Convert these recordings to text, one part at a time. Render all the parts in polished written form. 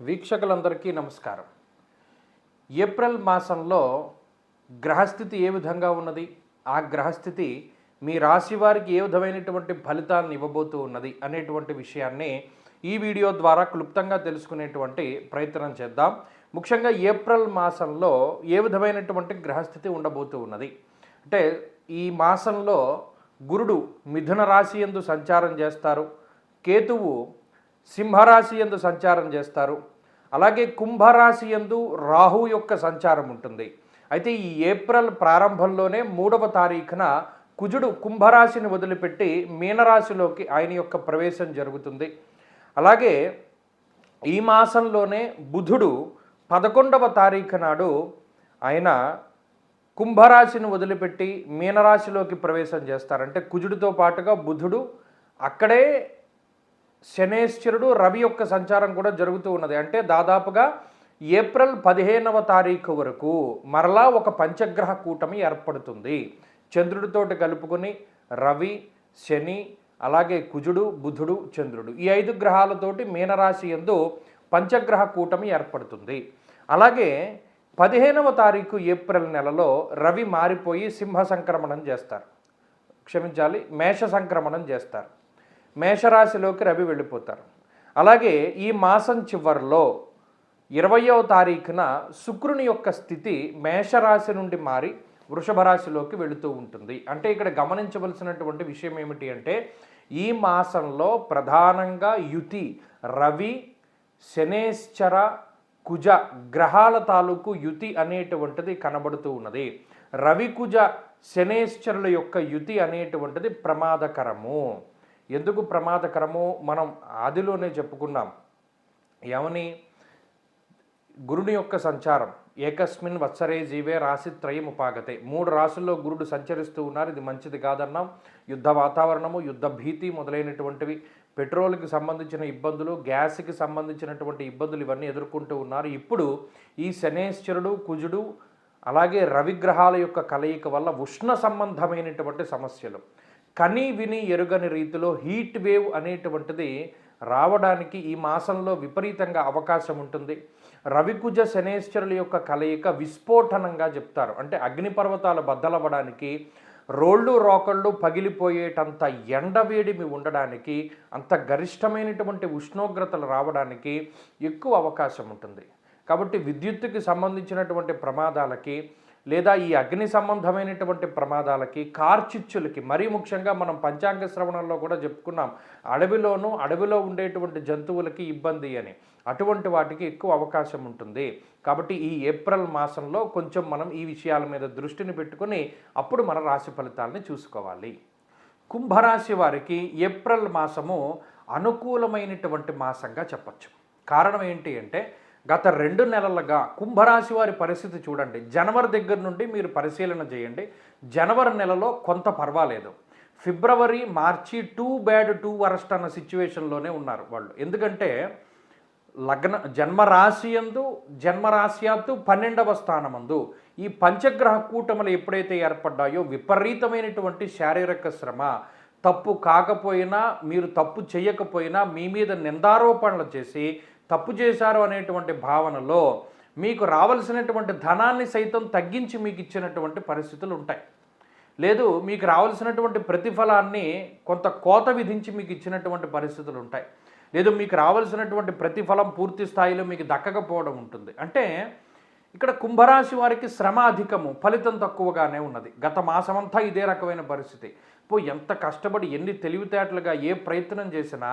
వీక్షకులందరికీ నమస్కారం. ఏప్రిల్ మాసంలో గ్రహస్థితి ఏ విధంగా ఉన్నది, ఆ గ్రహస్థితి మీ రాశి వారికి ఏ విధమైనటువంటి ఫలితాలను ఇవ్వబోతూ ఉన్నది అనేటువంటి విషయాన్ని ఈ వీడియో ద్వారా క్లుప్తంగా తెలుసుకునేటువంటి ప్రయత్నం చేద్దాం. ముఖ్యంగా ఏప్రిల్ మాసంలో ఏ విధమైనటువంటి గ్రహస్థితి ఉండబోతూ ఉన్నది అంటే, ఈ మాసంలో గురుడు మిథున రాశి యందు సంచారం చేస్తారు, కేతువు సింహరాశి యందు సంచారం చేస్తారు, అలాగే కుంభరాశి యందు రాహు యొక్క సంచారం ఉంటుంది. అయితే ఈ ఏప్రిల్ ప్రారంభంలోనే 3వ తారీఖున కుజుడు కుంభరాశిని వదిలిపెట్టి మీనరాశిలోకి ఆయన యొక్క ప్రవేశం జరుగుతుంది. అలాగే ఈ మాసంలోనే బుధుడు 11వ తారీఖు నాడు ఆయన కుంభరాశిని వదిలిపెట్టి మీనరాశిలోకి ప్రవేశం చేస్తారు. అంటే కుజుడితో పాటుగా బుధుడు, అక్కడే శనేశ్వరుడు, రవి యొక్క సంచారం కూడా జరుగుతూ ఉన్నది. అంటే దాదాపుగా ఏప్రిల్ 15వ తారీఖు వరకు మరలా ఒక పంచగ్రహ కూటమి ఏర్పడుతుంది. చంద్రుడితోటి కలుపుకొని రవి, శని, అలాగే కుజుడు, బుధుడు, చంద్రుడు, ఈ 5 గ్రహాలతోటి మీనరాశి యందు పంచగ్రహ కూటమి ఏర్పడుతుంది. అలాగే 15వ తారీఖు ఏప్రిల్ నెలలో రవి మారిపోయి సింహ సంక్రమణం చేస్తారు, మేష సంక్రమణం చేస్తారు. మేషరాశిలోకి రవి వెళ్ళిపోతారు. అలాగే ఈ మాసం చివరిలో 20వ తారీఖున శుక్రుని యొక్క స్థితి మేషరాశి నుండి మారి వృషభ రాశిలోకి వెళుతూ ఉంటుంది. అంటే ఇక్కడ గమనించవలసినటువంటి విషయం ఏమిటి అంటే, ఈ మాసంలో ప్రధానంగా యుతి రవి, శనేశ్చర, కుజ గ్రహాల తాలూకు యుతి అనేటువంటిది కనబడుతూ ఉన్నది. రవి, కుజ, శనేశ్చరుల యొక్క యుతి అనేటువంటిది ప్రమాదకరము. ఎందుకు ప్రమాదకరము మనం ఆదిలోనే చెప్పుకున్నాం. ఏమని? గురుని యొక్క సంచారం ఏకస్మిన్ వత్సరే జీవే రాశిత్రయం ఉపాగతే. 3 రాశుల్లో గురుడు సంచరిస్తూ ఉన్నారు. ఇది మంచిది కాదన్నాం. యుద్ధ వాతావరణము, యుద్ధ భీతి మొదలైనటువంటివి, పెట్రోల్కి సంబంధించిన ఇబ్బందులు, గ్యాస్కి సంబంధించినటువంటి ఇబ్బందులు ఇవన్నీ ఎదుర్కొంటూ ఉన్నారు. ఇప్పుడు ఈ శనేశ్వరుడు, కుజుడు, అలాగే రవిగ్రహాల యొక్క కలయిక వల్ల ఉష్ణ సంబంధమైనటువంటి సమస్యలు, కని విని ఎరుగని రీతిలో హీట్ వేవ్ అనేటువంటిది రావడానికి ఈ మాసంలో విపరీతంగా అవకాశం ఉంటుంది. రవికుజ శనేశ్వరుల యొక్క కలయిక విస్ఫోటనంగా చెప్తారు. అంటే అగ్నిపర్వతాలు బద్దలవ్వడానికి, రోళ్ళు రోకళ్ళు పగిలిపోయేటంత ఎండవేడిమి ఉండడానికి, అంత గరిష్టమైనటువంటి ఉష్ణోగ్రతలు రావడానికి ఎక్కువ అవకాశం ఉంటుంది. కాబట్టి విద్యుత్తుకి సంబంధించినటువంటి ప్రమాదాలకి, లేదా ఈ అగ్ని సంబంధమైనటువంటి ప్రమాదాలకి, కార్చిచ్చులకి, మరీ ముఖ్యంగా మనం పంచాంగ శ్రవణంలో కూడా చెప్పుకున్నాం, అడవిలో ఉండేటువంటి జంతువులకి ఇబ్బంది అని, అటువంటి వాటికి ఎక్కువ అవకాశం ఉంటుంది. కాబట్టి ఈ ఏప్రిల్ మాసంలో కొంచెం మనం ఈ విషయాల మీద దృష్టిని పెట్టుకొని అప్పుడు మన రాశి ఫలితాలని చూసుకోవాలి. కుంభరాశి వారికి ఏప్రిల్ మాసము అనుకూలమైనటువంటి మాసంగా చెప్పచ్చు. కారణం ఏంటి అంటే, గత 2 నెలలుగా కుంభరాశి వారి పరిస్థితి చూడండి. జనవరి దగ్గర నుండి మీరు పరిశీలన చేయండి. జనవరి నెలలో కొంత పర్వాలేదు, ఫిబ్రవరి, మార్చి టూ బ్యాడ్ టూ వరస్ట్ అన్న సిచ్యువేషన్లోనే ఉన్నారు వాళ్ళు. ఎందుకంటే జన్మరాశ్యాత్తు 12వ స్థానమందు ఈ పంచగ్రహ కూటములు ఎప్పుడైతే ఏర్పడ్డాయో విపరీతమైనటువంటి శారీరక శ్రమ, తప్పు కాకపోయినా, మీరు తప్పు చేయకపోయినా మీ మీద నిందారోపణలు చేసి తప్పు చేశారు అనేటువంటి భావనలో మీకు రావాల్సినటువంటి ధనాన్ని సైతం తగ్గించి మీకు ఇచ్చినటువంటి పరిస్థితులు ఉంటాయి. లేదు, మీకు రావాల్సినటువంటి ప్రతిఫలాన్ని కొంత కోత విధించి మీకు ఇచ్చినటువంటి పరిస్థితులు ఉంటాయి. లేదు, మీకు రావాల్సినటువంటి ప్రతిఫలం పూర్తి స్థాయిలో మీకు దక్కకపోవడం ఉంటుంది. అంటే ఇక్కడ కుంభరాశి వారికి శ్రమ అధికము, ఫలితం తక్కువగానే ఉన్నది. గత మాసమంతా ఇదే రకమైన పరిస్థితి. ఎంత కష్టపడి, ఎన్ని తెలివితేటలుగా ఏ ప్రయత్నం చేసినా,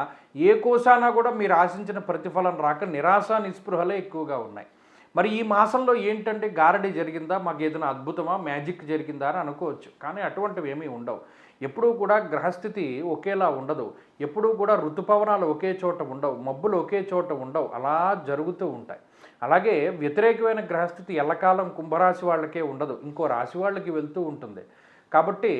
ఏ కోసానా కూడా మీరు ఆశించిన ప్రతిఫలం రాక నిరాశ, నిస్పృహలే ఎక్కువగా ఉన్నాయి. మరి ఈ మాసంలో ఏంటంటే, గారడీ జరిగిందా, మాకు ఏదైనా అద్భుతమా, మ్యాజిక్ జరిగిందా అని అనుకోవచ్చు. కానీ అటువంటివి ఏమీ ఉండవు. ఎప్పుడూ కూడా గ్రహస్థితి ఒకేలా ఉండదు. ఎప్పుడూ కూడా ఋతుపవనాలు ఒకే చోట ఉండవు, మబ్బులు ఒకే చోట ఉండవు, అలా జరుగుతూ ఉంటాయి. అలాగే వ్యతిరేకమైన గ్రహస్థితి ఎల్లకాలం కుంభరాశి వాళ్ళకే ఉండదు, ఇంకో రాశి వాళ్ళకి వెళ్తూ ఉంటుంది. కాబట్టి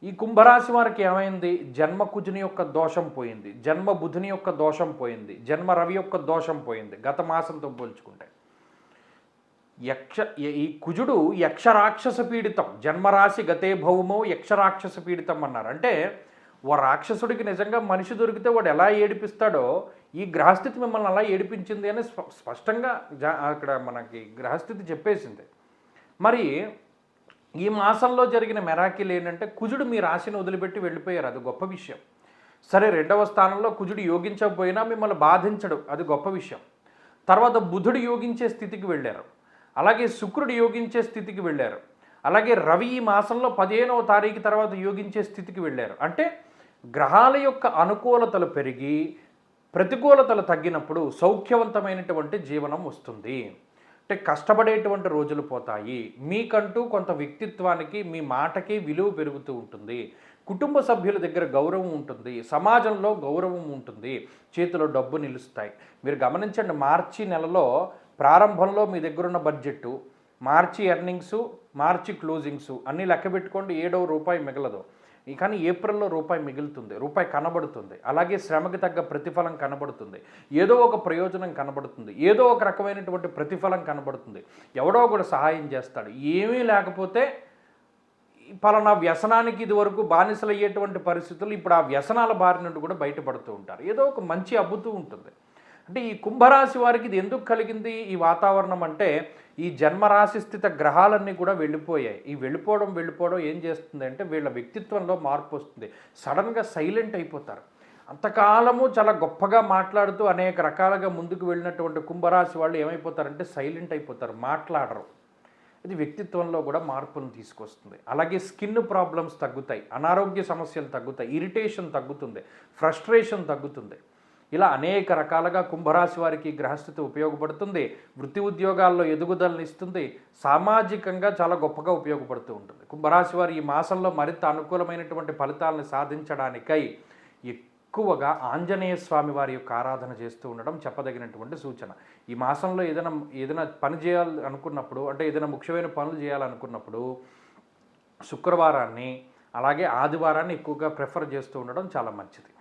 ఈ కుంభరాశి వారికి ఏమైంది? జన్మ కుజుని యొక్క దోషం పోయింది, జన్మ బుధుని యొక్క దోషం పోయింది, జన్మ రవి యొక్క దోషం పోయింది. గత మాసంతో పోల్చుకుంటే ఈ కుజుడు యక్షరాక్షస పీడితం, జన్మరాశి గతే భౌమో యక్షరాక్షస పీడితం అన్నారు. అంటే ఓ రాక్షసుడికి నిజంగా మనిషి దొరికితే వాడు ఎలా ఏడిపిస్తాడో ఈ గ్రహస్థితి మిమ్మల్ని అలా ఏడిపించింది అని స్పష్టంగా అక్కడ మనకి గ్రహస్థితి చెప్పేసింది. మరి ఈ మాసంలో జరిగిన మెరాకిల్ ఏంటంటే కుజుడు మీ రాశిని వదిలిపెట్టి వెళ్ళిపోయారు, అది గొప్ప విషయం. సరే, 2వ స్థానంలో కుజుడు యోగించకపోయినా మిమ్మల్ని బాధించడు, అది గొప్ప విషయం. తర్వాత బుధుడు యోగించే స్థితికి వెళ్ళారు, అలాగే శుక్రుడు యోగించే స్థితికి వెళ్ళారు, అలాగే రవి ఈ మాసంలో 15వ తారీఖు తర్వాత యోగించే స్థితికి వెళ్ళారు. అంటే గ్రహాల యొక్క అనుకూలతలు పెరిగి ప్రతికూలతలు తగ్గినప్పుడు సౌఖ్యవంతమైనటువంటి జీవనం వస్తుంది. అంటే కష్టపడేటువంటి రోజులు పోతాయి, మీకంటూ కొంత వ్యక్తిత్వానికి మీ మాటకి విలువ పెరుగుతూ ఉంటుంది, కుటుంబ సభ్యుల దగ్గర గౌరవం ఉంటుంది, సమాజంలో గౌరవం ఉంటుంది, చేతిలో డబ్బు నిలుస్తాయి. మీరు గమనించండి, మార్చి నెలలో ప్రారంభంలో మీ దగ్గరున్న బడ్జెట్టు, మార్చి ఎర్నింగ్సు, మార్చి క్లోజింగ్సు అన్నీ లెక్క పెట్టుకోండి, 7వ రూపాయి మిగలదు. కానీ ఏప్రిల్లో రూపాయి మిగులుతుంది, రూపాయి కనబడుతుంది, అలాగే శ్రమకి తగ్గ ప్రతిఫలం కనబడుతుంది, ఏదో ఒక ప్రయోజనం కనబడుతుంది, ఏదో ఒక రకమైనటువంటి ప్రతిఫలం కనబడుతుంది, ఎవడో ఒకడు సహాయం చేస్తాడు. ఏమీ లేకపోతే పలానా వ్యసనానికి ఇదివరకు బానిసలయ్యేటువంటి పరిస్థితులు ఇప్పుడు ఆ వ్యసనాల బారి నుండి కూడా బయటపడుతూ ఉంటారు, ఏదో ఒక మంచి అబ్బుతూ ఉంటుంది. అంటే ఈ కుంభరాశి వారికి ఇది ఎందుకు కలిగింది ఈ వాతావరణం అంటే, ఈ జన్మరాశి స్థిత గ్రహాలన్నీ కూడా వెళ్ళిపోయాయి. ఈ వెళ్ళిపోవడం ఏం చేస్తుంది అంటే వీళ్ళ వ్యక్తిత్వంలో మార్పు వస్తుంది. సడన్గా సైలెంట్ అయిపోతారు. అంతకాలము చాలా గొప్పగా మాట్లాడుతూ అనేక రకాలుగా ముందుకు వెళ్ళినటువంటి కుంభరాశి వాళ్ళు ఏమైపోతారంటే సైలెంట్ అయిపోతారు, మాట్లాడరు. ఇది వ్యక్తిత్వంలో కూడా మార్పును తీసుకొస్తుంది. అలాగే స్కిన్ ప్రాబ్లమ్స్ తగ్గుతాయి, అనారోగ్య సమస్యలు తగ్గుతాయి, ఇరిటేషన్ తగ్గుతుంది, ఫ్రస్ట్రేషన్ తగ్గుతుంది. ఇలా అనేక రకాలుగా కుంభరాశి వారికి గ్రహస్థితి ఉపయోగపడుతుంది. వృత్తి ఉద్యోగాల్లో ఎదుగుదలను ఇస్తుంది, సామాజికంగా చాలా గొప్పగా ఉపయోగపడుతూ ఉంటుంది. కుంభరాశి వారు ఈ మాసంలో మరింత అనుకూలమైనటువంటి ఫలితాలను సాధించడానికై ఎక్కువగా ఆంజనేయ స్వామి వారి యొక్క ఆరాధన చేస్తూ ఉండడం చెప్పదగినటువంటి సూచన. ఈ మాసంలో ఏదైనా పని చేయాలి అనుకున్నప్పుడు, అంటే ఏదైనా ముఖ్యమైన పనులు చేయాలనుకున్నప్పుడు శుక్రవారాన్ని అలాగే ఆదివారాన్ని ఎక్కువగా ప్రిఫర్ చేస్తూ ఉండడం చాలా మంచిది.